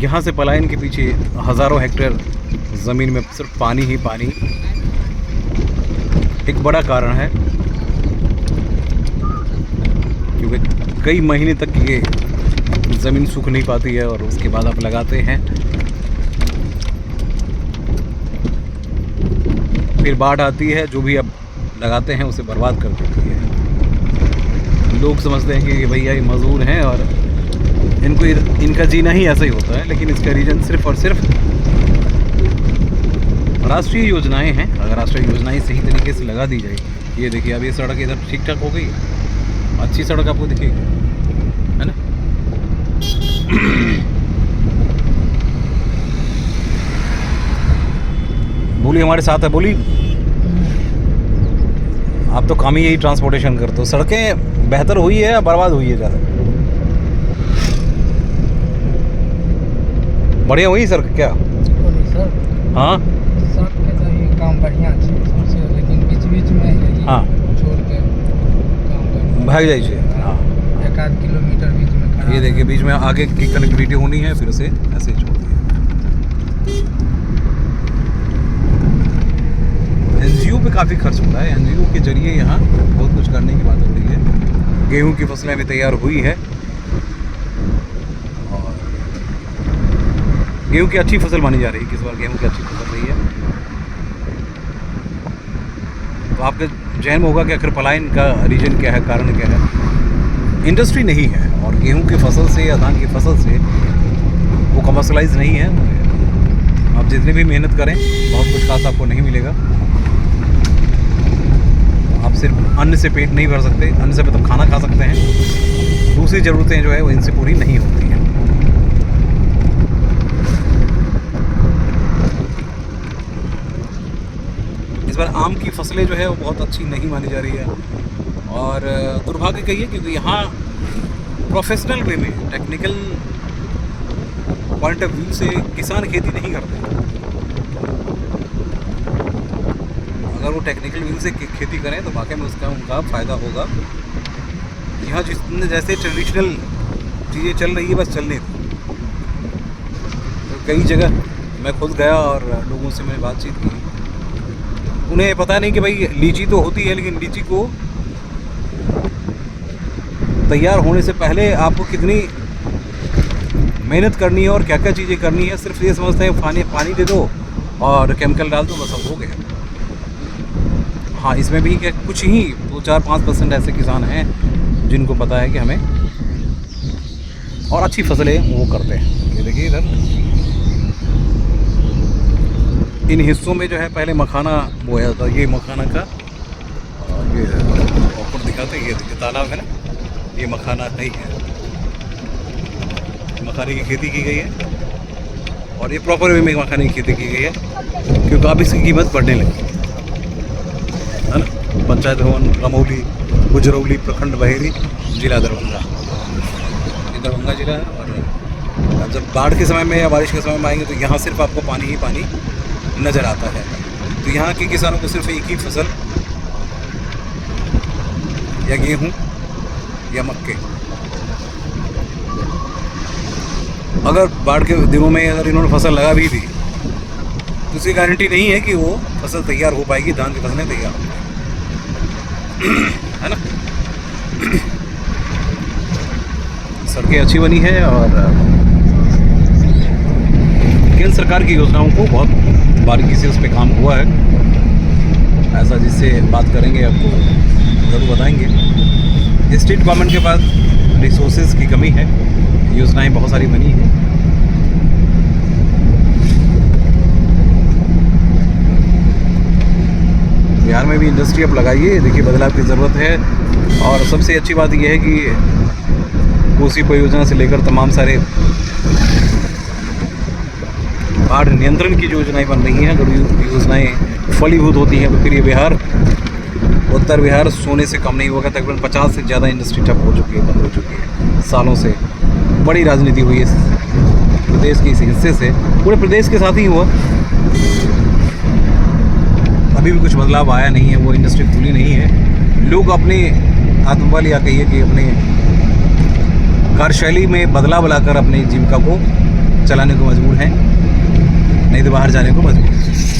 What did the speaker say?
यहाँ से पलायन के पीछे हज़ारों हेक्टेयर ज़मीन में सिर्फ पानी ही पानी एक बड़ा कारण है, क्योंकि कई महीने तक ये ज़मीन सूख नहीं पाती है और उसके बाद आप लगाते हैं, फिर बाढ़ आती है, जो भी आप लगाते हैं उसे बर्बाद कर देती है। लोग समझते हैं कि भैया ये मज़दूर हैं और इनका जीना ही ऐसा ही होता है, लेकिन इसका रीज़न सिर्फ और सिर्फ राष्ट्रीय योजनाएं हैं। अगर राष्ट्रीय योजनाएं सही तरीके से लगा दी जाए, ये देखिए अब ये सड़क इधर ठीक ठाक हो गई, अच्छी सड़क आपको दिखेगी, है ना। बोली हमारे साथ है, बोली आप तो काम ही यही ट्रांसपोर्टेशन करते हो। सड़कें बेहतर हुई है या बर्बाद हुई है ज़्यादा? बढ़िया हुई सड़क क्या? हाँ सड़क के तो ये काम बढ़िया है सबसे, लेकिन बीच बीच में हाँ छोड़ के काम बढ़िया भाग जाए छे। हाँ एक आध किलोमीटर बीच में खड़ा। ये देखिए बीच में आगे की कनेक्टिविटी होनी है, फिर उसे ऐसे ही छोड़ दिया। एनजीओ पे काफ़ी खर्च होता है, एनजीओ के जरिए यहाँ बहुत कुछ करने की बात हो रही है। गेहूं की फसलें भी तैयार हुई है और गेहूं की अच्छी फसल मानी जा रही है, किस बार गेहूं की अच्छी फसल रही है। तो आपके जहन में होगा कि आखिर पलायन का रीजन क्या है, कारण क्या है। इंडस्ट्री नहीं है और गेहूं की फसल से या धान की फसल से वो कमर्शलाइज नहीं है। आप जितनी भी मेहनत करें बहुत कुछ खास आपको नहीं मिलेगा। आप सिर्फ अन्न से पेट नहीं भर सकते, अन्न से मतलब खाना खा सकते हैं, दूसरी ज़रूरतें जो है वो इनसे पूरी नहीं होती हैं। इस बार आम की फसलें जो है वो बहुत अच्छी नहीं मानी जा रही है और दुर्भाग्य कहिए, क्योंकि यहाँ प्रोफेशनल वे में टेक्निकल पॉइंट ऑफ व्यू से किसान खेती नहीं करते। अगर वो टेक्निकल व्यू से खेती करें तो वाकई में उसका उनका फ़ायदा होगा। यहाँ जितने जैसे ट्रेडिशनल चीज़ें चल रही है बस चलने थी। तो कई जगह मैं खुद गया और लोगों से मैंने बातचीत की, उन्हें पता नहीं कि भाई लीची तो होती है, लेकिन लीची को तैयार होने से पहले आपको कितनी मेहनत करनी है और क्या क्या चीज़ें करनी है। सिर्फ ये समझते हैं पानी दे दो और केमिकल डाल दो, बस अब हो गया। हाँ, इसमें भी क्या कुछ ही 2-4-5% ऐसे किसान हैं जिनको पता है कि हमें और अच्छी फसलें वो करते हैं। ये देखिए इधर इन हिस्सों में जो है पहले मखाना बोया जाता, ये मखाना का ये ऊपर दिखाते हैं, ये देखिए तालाब है ना, ये मखाना नहीं है, मखाने की खेती की गई है और ये प्रॉपर वे में मखाने की खेती की गई है, क्योंकि अब इसकी कीमत बढ़ने लगी है ना। पंचायत भवन रमौली, गुजरौली, प्रखंड बहेरी, जिला दरभंगा, ये दरभंगा जिला है। और जब बाढ़ के समय में या बारिश के समय में आएंगे तो यहाँ सिर्फ आपको पानी ही पानी नज़र आता है। तो यहाँ के किसानों को सिर्फ एक ही फसल, या गेहूँ या मक्के। अगर बाढ़ के दिनों में अगर इन्होंने फसल लगा भी दी तो उसकी गारंटी नहीं है कि वो फसल तैयार हो पाएगी, धान की फसलें तैयार हो पाएगी, है ना। सड़कें अच्छी बनी है और केंद्र सरकार की योजनाओं को बहुत बारीकी से उस पर काम हुआ है। ऐसा जिससे बात करेंगे आपको ज़रूर बताएंगे। स्टेट गवर्नमेंट के पास रिसोर्सेज की कमी है, योजनाएं बहुत सारी बनी हैं। बिहार में भी इंडस्ट्री अब लगाइए, देखिए बदलाव की ज़रूरत है। और सबसे अच्छी बात यह है कि कोसी परियोजना से लेकर तमाम सारे बाढ़ नियंत्रण की जो योजनाएं बन रही हैं, अगर योजनाएं फलीभूत होती हैं तो फिर ये बिहार, उत्तर बिहार सोने से कम नहीं होगा। तकरीबन 50 से ज़्यादा इंडस्ट्री ठप हो चुकी है, बंद हो चुकी है सालों से। बड़ी राजनीति हुई है प्रदेश के इस हिस्से से, पूरे प्रदेश के साथ ही हुआ। अभी भी कुछ बदलाव आया नहीं है, वो इंडस्ट्री खुली नहीं है। लोग अपने आत्मबल या कहिए कि अपने कार्यशैली में बदलाव लाकर अपनी जीविका को चलाने को मजबूर हैं, नहीं तो बाहर जाने को मजबूर हैं।